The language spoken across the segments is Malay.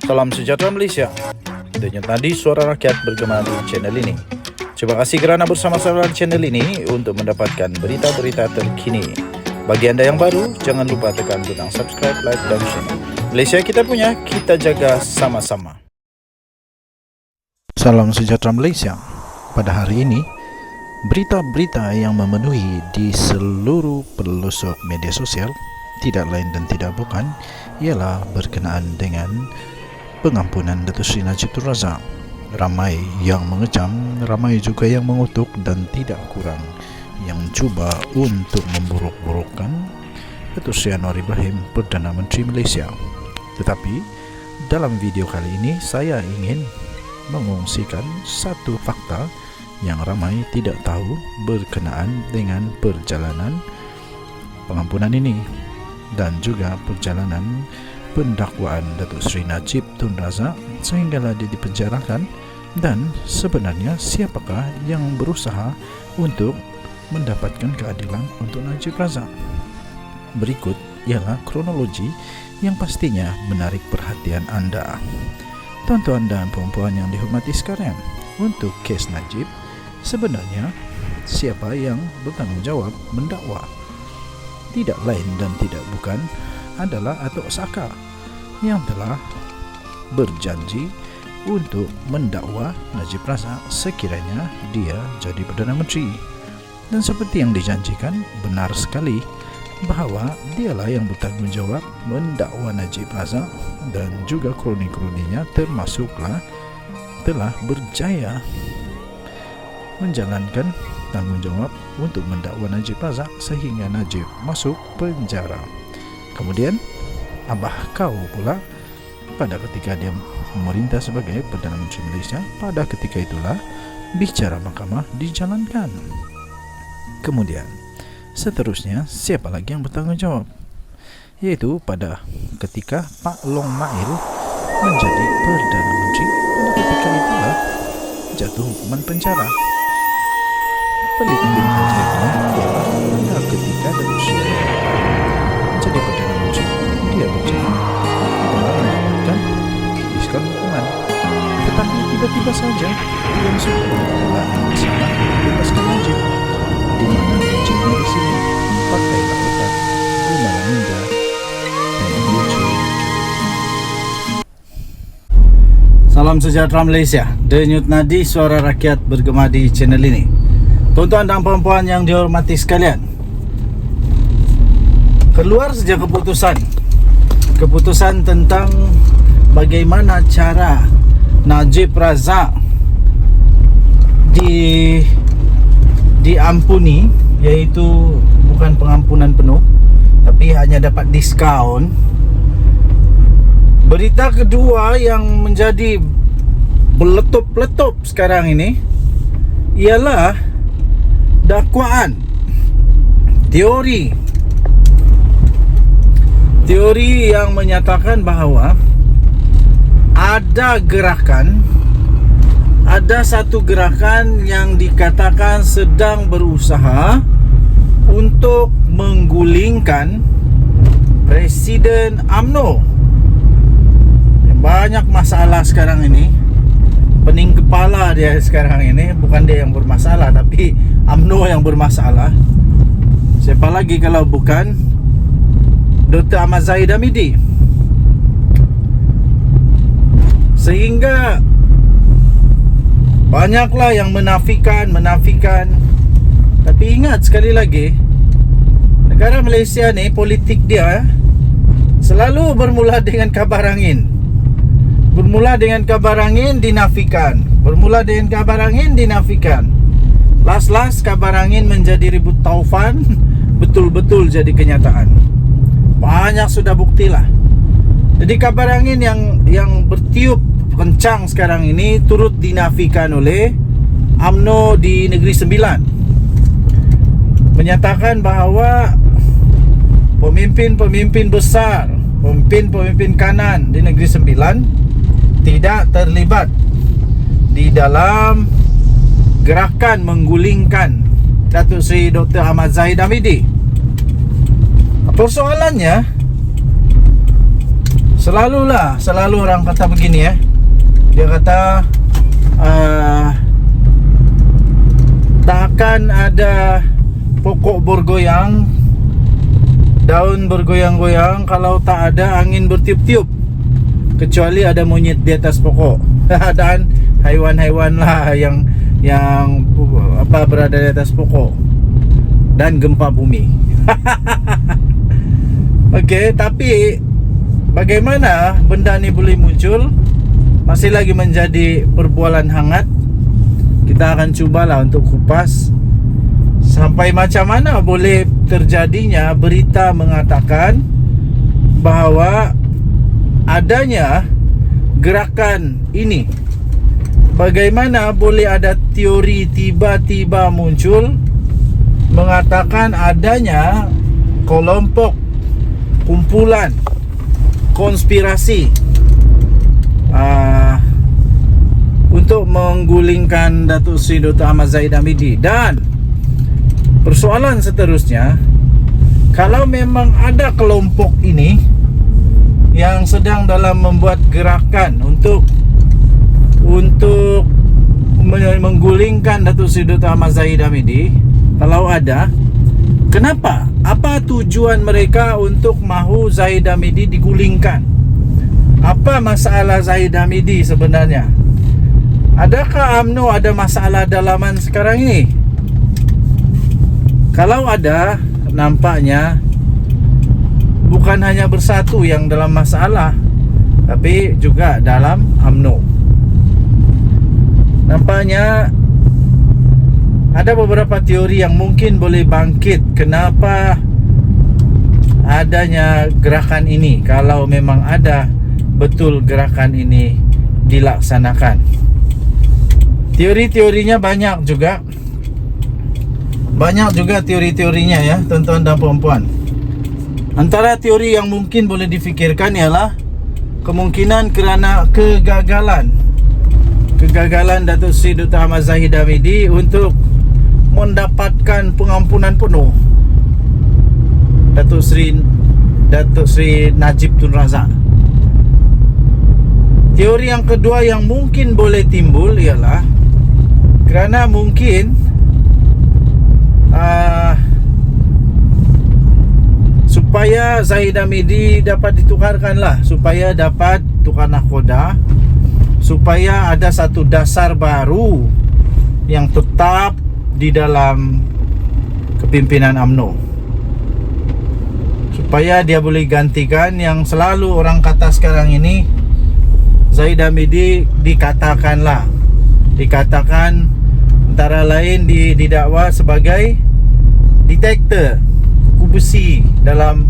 Salam sejahtera Malaysia. Denyut nadi suara rakyat bergema di channel ini. Terima kasih kerana bersama-sama di channel ini untuk mendapatkan berita-berita terkini. Bagi anda yang baru, jangan lupa tekan butang subscribe, like dan share. Malaysia kita punya, kita jaga sama-sama. Salam sejahtera Malaysia. Pada hari ini, berita-berita yang memenuhi di seluruh pelosok media sosial tidak lain dan tidak bukan ialah berkenaan dengan pengampunan Datuk Seri Najib Tun Razak. Ramai yang mengecam, ramai juga yang mengutuk dan tidak kurang yang cuba untuk memburuk-burukkan Datuk Seri Anwar Ibrahim, Perdana Menteri Malaysia. Tetapi dalam video kali ini saya ingin mengungsikan satu fakta yang ramai tidak tahu berkenaan dengan perjalanan pengampunan ini dan juga perjalanan pendakwaan Datuk Seri Najib Tun Razak sehinggalah dia dipenjarakan, dan sebenarnya siapakah yang berusaha untuk mendapatkan keadilan untuk Najib Razak. Berikut ialah kronologi yang pastinya menarik perhatian anda. Tuan-tuan dan puan-puan yang dihormati sekalian, untuk kes Najib, sebenarnya siapa yang bertanggung jawab mendakwa? Tidak lain dan tidak bukan adalah Atok Saka yang telah berjanji untuk mendakwa Najib Razak sekiranya dia jadi Perdana Menteri. Dan seperti yang dijanjikan, benar sekali bahawa dialah yang bertanggung jawab mendakwa Najib Razak, dan juga kroni-kroninya termasuklah telah berjaya menjalankan tanggungjawab untuk mendakwa Najib Razak sehingga Najib masuk penjara. Kemudian Abah Kau pula pada ketika dia memerintah sebagai Perdana Menteri Malaysia, pada ketika itulah bicara mahkamah dijalankan. Kemudian seterusnya siapa lagi yang bertanggung jawab? Yaitu pada ketika Pak Long Mail menjadi Perdana Menteri, pada ketika itulah jatuh hukuman penjara. Pelik-pelik saja ialah pada ketika Datuk Seri menjadi Perdana Menteri, dia berjanji dalam mendapatkan diskon hukuman. Tetapi tiba-tiba saja dia sudah bersama bebaskan Najib. Di mana Najibnya di sini pakailah otak guna Linda dan lucu. Salam sejahtera Malaysia. Denyut nadi suara rakyat bergema di channel ini. Tuan-tuan dan puan-puan yang dihormati sekalian, keluar saja keputusan tentang bagaimana cara Najib Razak diampuni, yaitu bukan pengampunan penuh tapi hanya dapat diskaun. Berita kedua yang menjadi meletup-letup sekarang ini ialah dakwaan, teori yang menyatakan bahawa ada satu gerakan yang dikatakan sedang berusaha untuk menggulingkan Presiden UMNO. Banyak masalah sekarang ini. Pening kepala dia sekarang ini. Bukan dia yang bermasalah, tapi UMNO yang bermasalah. Siapa lagi kalau bukan Dr. Ahmad Zahid Hamidi. Sehingga banyaklah yang menafikan. Tapi ingat sekali lagi, negara Malaysia ni, politik dia selalu bermula dengan kabar angin. Bermula dengan kabar angin, dinafikan. Bermula dengan kabar angin, dinafikan. Last kabar angin menjadi ribut taufan, betul-betul jadi kenyataan. Banyak sudah buktilah. Jadi kabar angin yang bertiup kencang sekarang ini turut dinafikan oleh UMNO di Negeri Sembilan. Menyatakan bahawa pemimpin-pemimpin besar, pemimpin kanan di Negeri Sembilan tidak terlibat di dalam gerakan menggulingkan Datuk Seri Dr. Ahmad Zahid Hamidi. Persoalannya, Selalu orang kata begini ya. Dia kata takkan ada pokok bergoyang, daun bergoyang-goyang kalau tak ada angin bertiup-tiup, kecuali ada monyet di atas pokok dan haiwan-haiwan lah yang berada di atas pokok, dan gempa bumi. Okey, tapi bagaimana benda ni boleh muncul? Masih lagi menjadi perbualan hangat. Kita akan cubalah untuk kupas sampai macam mana boleh terjadinya berita mengatakan bahawa adanya gerakan ini. Bagaimana boleh ada teori tiba-tiba muncul mengatakan adanya kelompok, kumpulan konspirasi untuk menggulingkan Datuk Seri Dr. Ahmad Zahid Hamidi. Dan persoalan seterusnya, kalau memang ada kelompok ini yang sedang dalam membuat gerakan untuk menggulingkan Datuk Seri Dr. Ahmad Zahid Hamidi, kalau ada, kenapa? Apa tujuan mereka untuk mahu Zahid Hamidi digulingkan? Apa masalah Zahid Hamidi sebenarnya? Adakah UMNO ada masalah dalaman sekarang ini? Kalau ada, nampaknya bukan hanya bersatu yang dalam masalah, tapi juga dalam UMNO. Nampaknya ada beberapa teori yang mungkin boleh bangkit kenapa adanya gerakan ini, kalau memang ada betul gerakan ini dilaksanakan. Teori-teorinya banyak juga teori-teorinya ya, tuan-tuan dan puan-puan. Antara teori yang mungkin boleh difikirkan ialah kemungkinan kerana kegagalan Datuk Seri Dr. Ahmad Zahid Hamidi untuk mendapatkan pengampunan penuh Datuk Seri Najib Tun Razak. Teori yang kedua yang mungkin boleh timbul ialah kerana mungkin supaya Zahid Hamidi dapat ditukarkanlah, supaya dapat tukar nahkoda, supaya ada satu dasar baru yang tetap di dalam kepimpinan UMNO, supaya dia boleh gantikan yang selalu orang kata sekarang ini. Zahid Hamidi dikatakan antara lain didakwa sebagai detektor kuku besi dalam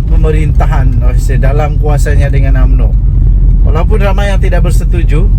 pemerintahan, dalam kuasanya dengan UMNO. Walaupun ramai yang tidak bersetuju,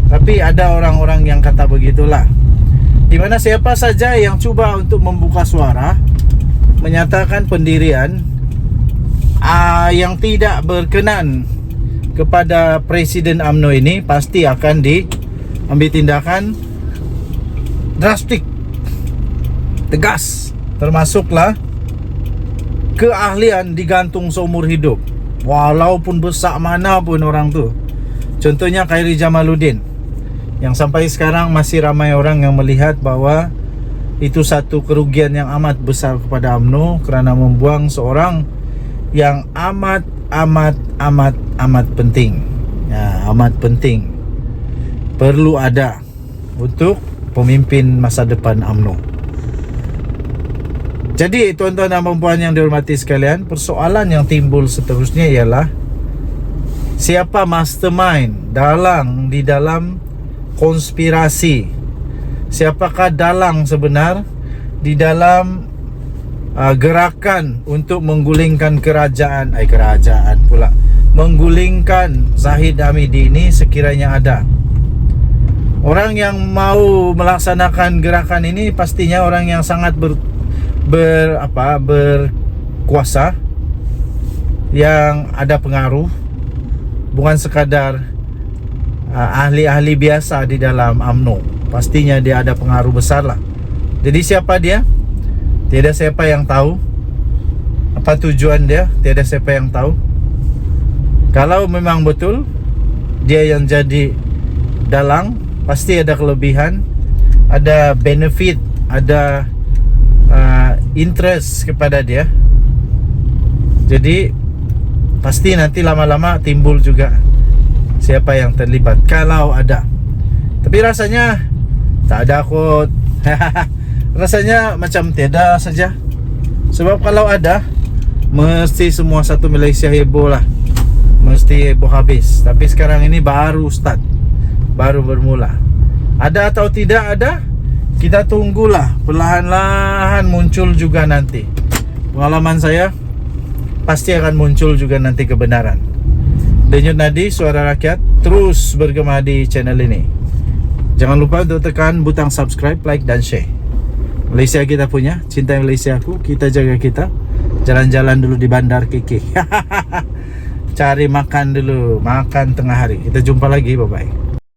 tapi ada orang-orang yang kata begitulah. Di mana siapa saja yang cuba untuk membuka suara, menyatakan pendirian yang tidak berkenan kepada Presiden UMNO ini, pasti akan diambil tindakan drastik, tegas. Termasuklah keahlian digantung seumur hidup, walaupun besar mana pun orang tu. Contohnya Khairi Jamaluddin, yang sampai sekarang masih ramai orang yang melihat bahawa itu satu kerugian yang amat besar kepada UMNO kerana membuang seorang yang amat penting. Ya, amat penting. Perlu ada untuk pemimpin masa depan UMNO. Jadi tuan-tuan dan puan-puan yang dihormati sekalian, persoalan yang timbul seterusnya ialah siapa mastermind di dalam konspirasi? Siapakah dalang sebenar di dalam gerakan untuk menggulingkan menggulingkan Zahid Hamidi ini sekiranya ada? Orang yang mau melaksanakan gerakan ini pastinya orang yang sangat berkuasa, yang ada pengaruh, bukan sekadar ahli-ahli biasa di dalam UMNO. Pastinya dia ada pengaruh besar lah. Jadi siapa dia? Tiada siapa yang tahu. Apa tujuan dia? Tiada siapa yang tahu. Kalau memang betul dia yang jadi dalang, pasti ada kelebihan, ada benefit, ada interest kepada dia. Jadi pasti nanti lama-lama timbul juga siapa yang terlibat kalau ada. Tapi rasanya tak ada kot. Rasanya macam tiada saja. Sebab kalau ada, mesti semua satu Malaysia heboh lah, mesti heboh habis. Tapi sekarang ini baru start, baru bermula. Ada atau tidak ada, kita tunggulah. Perlahan-lahan muncul juga nanti. Pengalaman saya, pasti akan muncul juga nanti kebenaran. Denyut Nadi Suara Rakyat terus bergema di channel ini. Jangan lupa untuk tekan butang subscribe, like dan share. Malaysia kita punya, cinta Malaysia aku, kita jaga kita. Jalan-jalan dulu di Bandar KK. Cari makan dulu, makan tengah hari. Kita jumpa lagi, bye-bye.